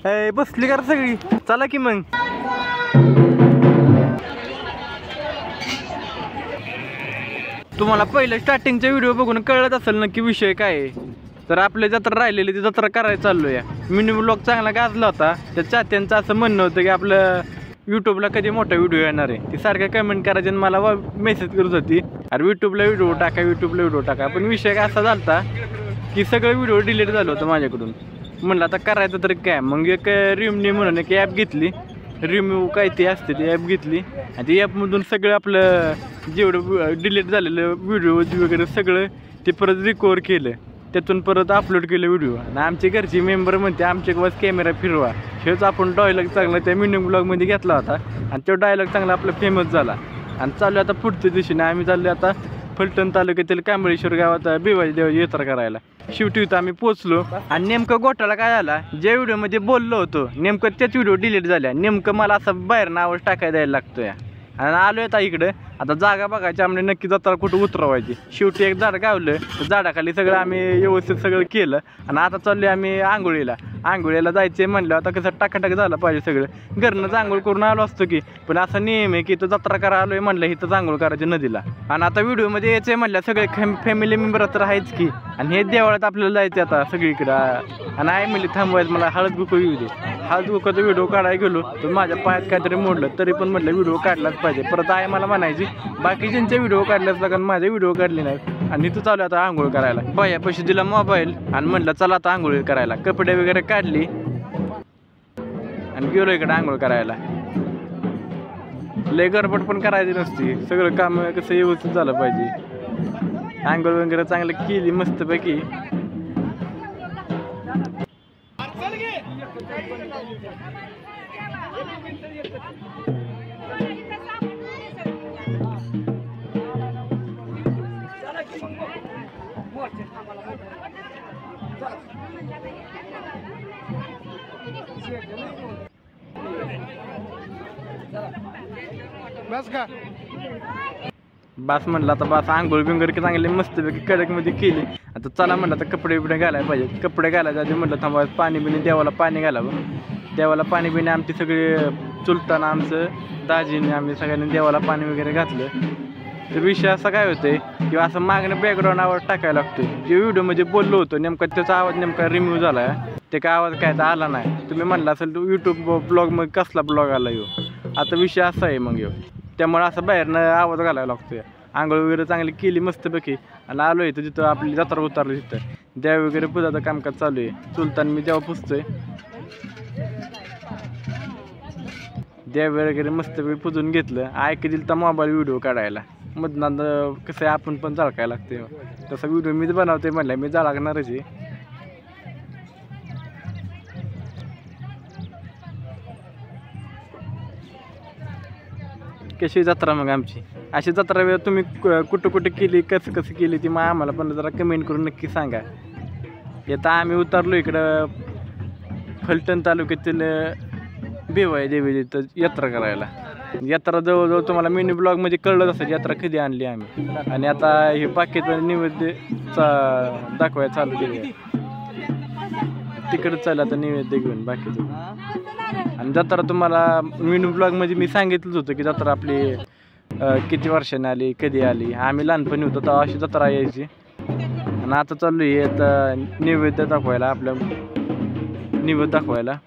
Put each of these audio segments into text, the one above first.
बसली का सगळी? चला की मग. तुम्हाला पहिलं स्टार्टिंगचा व्हिडिओ बघून कळत असेल नक्की विषय काय आहे. तर आपल्या जत्रा राहिलेली ती जत्रा करायला चाललोय. मिनी ब्लॉग चांगला गाजला होता. त्या चाहत्यांचं असं म्हणणं होतं की आपलं यूट्यूबला कधी मोठा व्हिडिओ येणार आहे. ती सारखं कमेंट करायचे आणि मला मेसेज करत होती, अरे यूट्यूबला व्हिडिओ टाका, यूट्यूबला व्हिडिओ टाका. पण विषय काय असा झाला की सगळं व्हिडिओ डिलीट झालं होतं माझ्याकडून. म्हणलं आता करायचं तरी काय. मग एक रिमनी म्हणून एक ॲप घेतली, रिम्यू काय ती असते ती ॲप घेतली आणि ती ॲपमधून सगळं आपलं जेवढं डिलीट झालेलं व्हिडिओज वगैरे सगळं ते परत रिकवर केलं. त्यातून परत अपलोड केलं व्हिडिओ. आणि आमचे घरचे मेंबर म्हणते आमच्या बस कॅमेरा फिरवा. हेच आपण डायलॉग चांगला त्या मिनी ब्लॉगमध्ये घेतला होता आणि तो डायलॉग चांगला आपला फेमस झाला. आणि चालू आता पुढच्या दिवशीने आम्ही चाललो आता फलटण तालुक्यातील कांबळेश्वर गावात बिवाजी देवाची यात्रा करायला. शेवटी इथं आम्ही पोचलो आणि नेमकं घोटाळा काय झाला, ज्या व्हिडिओमध्ये बोललो होतो नेमकं त्याच व्हिडिओ डिलीट झाल्या. नेमकं मला असं बाहेर नावच टाकायला द्यायला लागतोय. आणि आलो आता इकडं. आता जागा बघायची आम्ही नक्की जत्रा कुठं उतरवायची. शेवटी एक झाड गावलं, झाडाखाली सगळं आम्ही व्यवस्थित सगळं केलं आणि आता चाललोय आम्ही आंघोळीला जायचे म्हणलं. आता कसं टाकाटाक झालं पाहिजे सगळं. घरनंच आंघोळ करून आलो असतो की, पण असं नियम आहे की इथं जत्रा करा आलोय म्हणलं इथंच आंघोळ करायची नदीला. आणि आता व्हिडिओमध्ये यायचंय म्हणलं सगळे फॅमिली मेंबर तर आहेच की. आणि हे देवळात आपल्याला जायचं आता सगळीकडं. आणि आई म्हणली थांबवायचं मला हळद गुकू येऊ दे. हळद गुकाचा व्हिडिओ काढायला गेलो तर माझ्या पायात काहीतरी मोडलं. तरी पण म्हटलं व्हिडिओ काढलाच पाहिजे. परत आई मला म्हणायची बाकीच्यांचे व्हिडिओ काढल्याच लागून माझे व्हिडिओ काढले नाही. आणि इथं चालू आता आंघोळ करायला. बाया पैसे दिला मोबाईल आणि म्हटलं चला आता आंघोळ करायला. कपडे वगैरे काढली आणि गेलो इकडे आंघोळ करायला. लय गडबड पण करायची नसती. सगळं काम कसं व्यवस्थित झालं पाहिजे. आंघोळ वगैरे चांगलं केली मस्तपैकी. बस का बास म्हटलं आता बास. आंघोळ बिंगोळ की चांगली मस्तपैकी कडकमध्ये केली. आता चला म्हटलं आता कपडे बिपडे घालायला पाहिजे. कपडे घालायचे आधी म्हटलं थांबा पाणी बिणी देवाला पाणी घालावं. देवाला पाणी बिणी आमची सगळी चुलताना आमचं दाजीने आम्ही सगळ्यांनी देवाला पाणी वगैरे घातलं. तर विषय असा काय होतंय किंवा असं मागणं बॅकग्राऊंड आवाज टाकायला लागतोय. जे व्हिडिओमध्ये बोललो होतो नेमका त्याचा आवाज नेमका रिम्यू झाला आहे. ते काय आवाज काय तर आला नाही. तुम्ही म्हणला असेल तो यूट्यूब ब्लॉग मग कसला ब्लॉग आला येऊ. आता विषय असा आहे मग येऊ. त्यामुळे असं बाहेरनं आवाज घालायला लागतोय. आंघोळ वगैरे चांगली केली मस्तपैकी आणि आलो आहे तर जिथं आपली जत्रा उतरली तिथं देव वगैरे पूजाचं कामकाज चालू आहे. चुलतान मी देवा पुजतोय. देव वगैरे मस्तपैकी पुजून घेतलं. ऐक दिल तर मोबाईल व्हिडिओ काढायला. मधनात कसं आहे आपण पण जाळकायला लागते. तसा व्हिडिओ मीच बनवते म्हणलं मी जाळकणारच आहे. कशी जत्रा मग आमची. अशी जत्रा वेळ तुम्ही कुठं कुठं केली कसं कसं केली ती मग आम्हाला पण जरा कमेंट करून नक्की सांगा. आता आम्ही उतरलो इकडं फलटण तालुक्यातील बिवाजी देवी इथं यात्रा करायला. यात्रा जवळजवळ तुम्हाला मिनी ब्लॉगमध्ये कळलं असं यात्रा कधी आणली आम्ही. आणि आता हे बाकीचं नैवेद्य दाखवायला चालू केले. तिकडं चाललं आता नैवेद्य घेऊन बाकीचं. आणि जत्रा तुम्हाला मिनी ब्लॉगमध्ये मी सांगितलंच होतं की जत्रा आपली किती वर्षाने आली कधी आली. आम्ही लहानपणी होतो तेव्हा अशी जत्रा यायची. आणि आता चालू आहे आता नैवेद्य दाखवायला. आपल्या नैवेद्य दाखवायला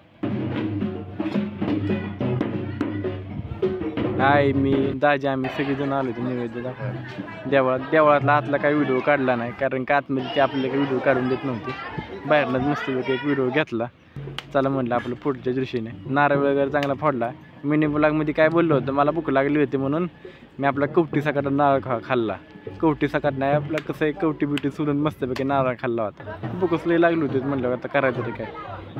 आई मी दाजी आम्ही सगळेजण आलो होतो नैवेद्य दाखवायला. देवळातला आतला काही व्हिडिओ काढला नाही कारण का आतमध्ये ते आपल्याला काही व्हिडिओ काढून देत नव्हते. बाहेरनंच मस्तपैकी एक व्हिडिओ घेतला. चला म्हटलं आपलं पुढच्या दृष्टीने. नारळ वगैरे चांगला फोडला. मिनी ब्लॉगमध्ये काय बोललो होतं मला भूक लागली होती म्हणून मी आपला कवटी सकाट नारळ खाल्ला. कवटी सकाट नाही आपलं कसं आहे कवटी बिवटी सोडून मस्तपैकी नारळ खाल्ला होता. भूकच लई लागली होती म्हटलं आता करायचं ते काय.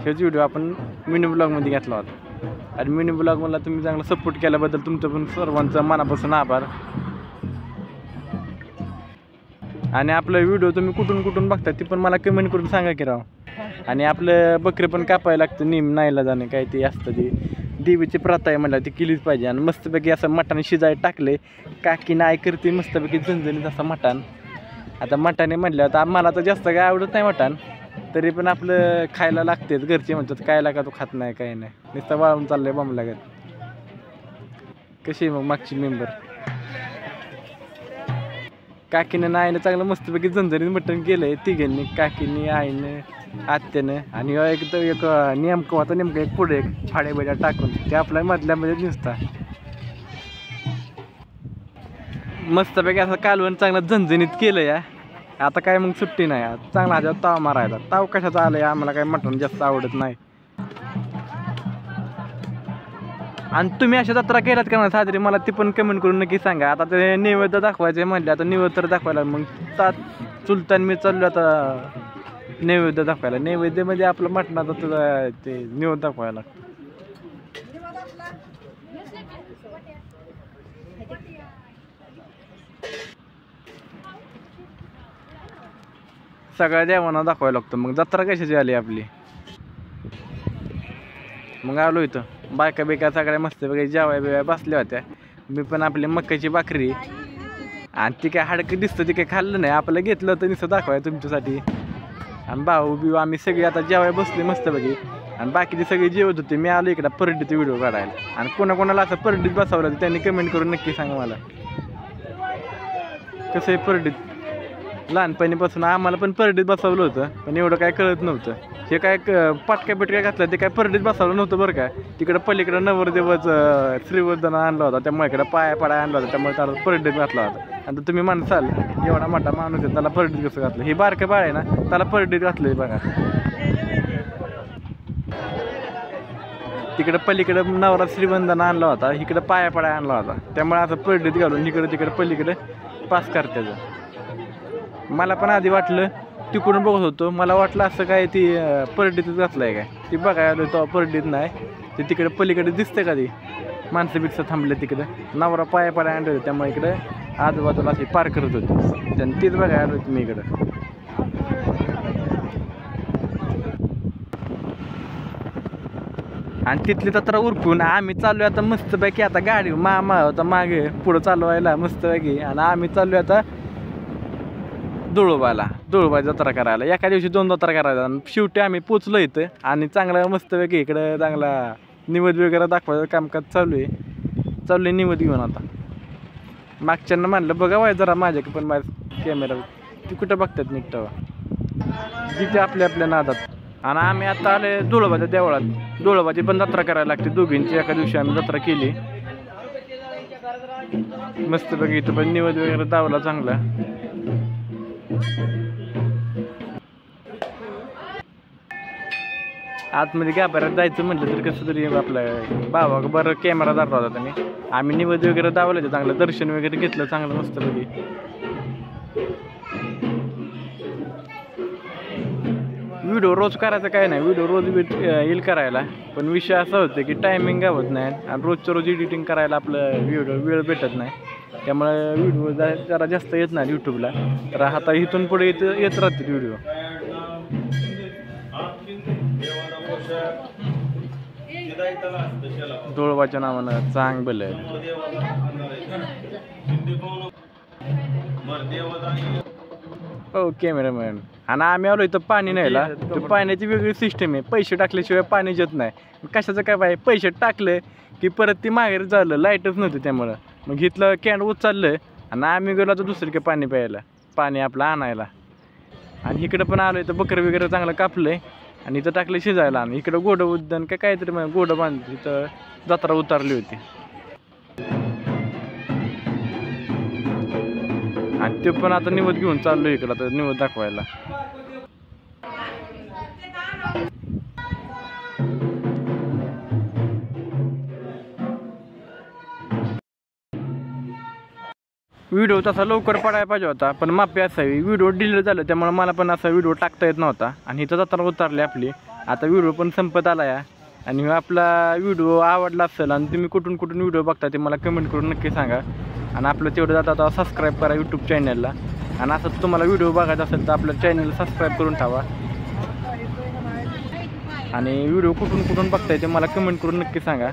हेच व्हिडिओ आपण मिनी ब्लॉगमध्ये घेतला होता. आणि मिनी ब्लॉग मला तुम्ही चांगला सपोर्ट केल्याबद्दल तुमचं पण सर्वांचं मनापासून आभार. आणि आपलं व्हिडिओ तुम्ही कुठून कुठून बघता ते पण मला कमेंट करून सांगा की राव. आणि आपलं बकरे पण कापायला लागतं नेहमी नाहीला जाणे काय ते असतं ते देवीची प्रथा आहे म्हणलं ती केलीच पाहिजे. आणि मस्तपैकी असं मटण शिजायला टाकले. काकी नाही करते मस्तपैकी झणझणीत असं मटण. आता मटाने म्हटलं तर मला तर जास्त काय आवडत नाही मटण. तरी पण आपलं खायला लागतेच. घरचे म्हणतात काय लागा तू खात नाही काय नाही, नुसतं वाळून चाललंय बॉम्ब लागत. कशी आहे मग मागची मेंबर? काकीनं आईनं चांगलं मस्तपैकी झणझणीत मटण केलंय तिघांनी, काकीने आईनं आत्यानं. आणि एक नेमकं होता, नेमकं एक पुढे एक फाड्या बिड्या टाकून ते आपल्या मधल्यामध्ये नुसता मस्तपैकी असं कालवण चांगलं झणझणीत केलं या. आता काय मग सुट्टी नाही, चांगला ह्याच्यावर ताव मारायचा. ताव कशाचा आलाय, आम्हाला काय मटण जास्त आवडत नाही. आणि तुम्ही अशा जत्रा केल्यात का ना साजरी, मला ती पण कमेंट करून नक्की सांगा. आता ते नैवेद्य दाखवायचे म्हणले, आता नैवेद्य तर दाखवायला मग चुलतान मी चाललो आता नैवेद्य दाखवायला. नैवेद्यामध्ये आपलं मटणाचं तुझं ते नैवेद्य दाखवायला. सगळ्या देवांना दाखवायला लागतं. मग जत्रा कशाची आली आपली. मग आलो इथं, बायका बिका सगळ्या मस्त बघा जेवाय बिवाय बसल्या होत्या. मी पण आपली मक्याची भाकरी आणि ती काय हाडकं दिसतं ती काय खाल्लं नाही, आपलं घेतलं होतं नुसतं दाखवाय तुमच्यासाठी. आणि भाऊ बिऊ आम्ही सगळे आता जेवाय बसले मस्त बघी. आणि बाकीचे सगळे जेवत होते. मी आलो इकडं परडीचा व्हिडिओ काढायला. आणि कोणाकोणाला असं परडीत बसवलं त्यांनी कमेंट करून नक्की सांगा मला कसं आहे परडीत. लहानपणीपासून आम्हाला पण परडीत बसवलं होतं, पण एवढं काय कळत नव्हतं. हे काय पटक्या बिटक्या घातलं ते काय परडीत बसवलं नव्हतं बरं का. तिकडं पलीकडं नवरदेवच श्रीवर्धन आणला होता, त्यामुळे इकडं पाया पडाय आणला होता, त्यामुळे त्याला परडीत घातला होता. आणि तुम्ही म्हणसाल एवढा मोठा माणूस आहे त्याला परडीत कसं घातलं. हे बारकं बाळ आहे ना, त्याला परडीत घातलंय बघा. तिकडं पलीकडं नवरा श्रीवंदन आणला होता, इकडं पाया पडाय आणला होता, त्यामुळे आता परडीत घालून इकडं तिकडं पलीकडं पास करते. मला पण आधी वाटलं, तिकडून बघत होतो, मला वाटलं असं काय ती परडीतच घातलंय काय. ती बघायला आलो तो परडीत नाही, ते तिकडे पलीकडे दिसते का ती माणसं बिकसं थांबले तिकडं. नवरा पाया पाड्या आणले होते, त्यामुळे इकडे आजूबाजूला असे पार करत होते. त्यांनी तीच बघायला आलो तुम्ही इकडं. आणि तिथली जत्रा उरकून आम्ही चाललो आता मस्तपैकी. आता गाडी मामा होता मागे पुढं चालवायला मस्तपैकी, आणि आम्ही चाललो आता धुळोबा जत्रा करायला. एका दिवशी 2 जत्रा करायला. शेवटी आम्ही पोचलो इथं आणि चांगला मस्तपैकी इकडं चांगला निवेद वगैरे दाखवायचं कामकाज चालू आहे निवेद घेऊन. आता मागच्यांना म्हणलं बघावाय जरा माझ्याकडे पण माझ्या कॅमेरा ती कुठं बघतात निघतं जिथे आपल्या नादात. आणि आम्ही आता आले धुळोबाच्या देवळात. धुळोबाची पण जत्रा करायला लागते दोघींची. एका दिवशी आम्ही जत्रा केली मस्तपैकी. इथं पण निवेद वगैरे दावला चांगला. आतमध्ये गाभाऱ्यात जायचं म्हटलं तर कसं तरी आपलं बाबा बरं कॅमेरा दाखवला होता त्यांनी. आम्ही निवेद वगैरे दावलं, चांगलं दर्शन वगैरे घेतलं चांगलं मस्तपैकी. व्हिडिओ रोज करायचं काय नाही, व्हिडिओ रोज येईल करायला, पण विषय असा होतो की टायमिंग गावत नाही आणि रोजच्या रोज एडिटिंग करायला आपलं वेळ भेटत नाही. त्यामुळे व्हिडिओ जरा जास्त येत नाही यूट्यूबला. तर आता इथून पुढे येत राहतील व्हिडिओ. धुळोबाच्या नावानं चांग बल हो कॅमेरामॅन. आणि आम्ही आलो इथं पाणी न्यायला. तर पाण्याची वेगळी सिस्टम आहे, पैसे टाकल्याशिवाय पाणी येत नाही. कशाचं काय बाय, पैसे टाकले की परत ती माघारी झालं, लाईटच नव्हती त्यामुळं. मग इथलं कॅन उचललं आणि आम्ही गेलो तर दुसरीकडे पाणी प्यायला, पाणी आपलं आणायला. आणि इकडं पण आलो इथं बकरं वगैरे चांगलं कापलंय आणि इथं टाकलं शिजायला. आणि इकडं गोडं उद्यान काय काहीतरी गोडं बांधलं, इथं जत्रा उतारली होती. आणि ते पण आता निवद घेऊन चाललो इकडं आता निवद दाखवायला. व्हिडिओ तसा लवकर पडायला पाहिजे होता, पण माफी असावी. व्हिडिओ डिलीट झालं त्यामुळे मला पण असा व्हिडिओ टाकता येत नव्हता. आणि इथं जत्रा उतरली आपली. आता व्हिडिओ पण संपत आला या. आणि आपला व्हिडिओ आवडला असेल आणि तुम्ही कुठून व्हिडिओ बघता ते मला कमेंट करून नक्की सांगा. आणि आपलं तेवढं जाता आता सबस्क्राईब करा यूट्यूब चॅनलला. आणि असं तुम्हाला व्हिडिओ बघायचा असेल तर आपल्या चॅनलला सबस्क्राईब करून ठेवा. आणि व्हिडिओ कुठून बघताय ते मला कमेंट करून नक्की सांगा.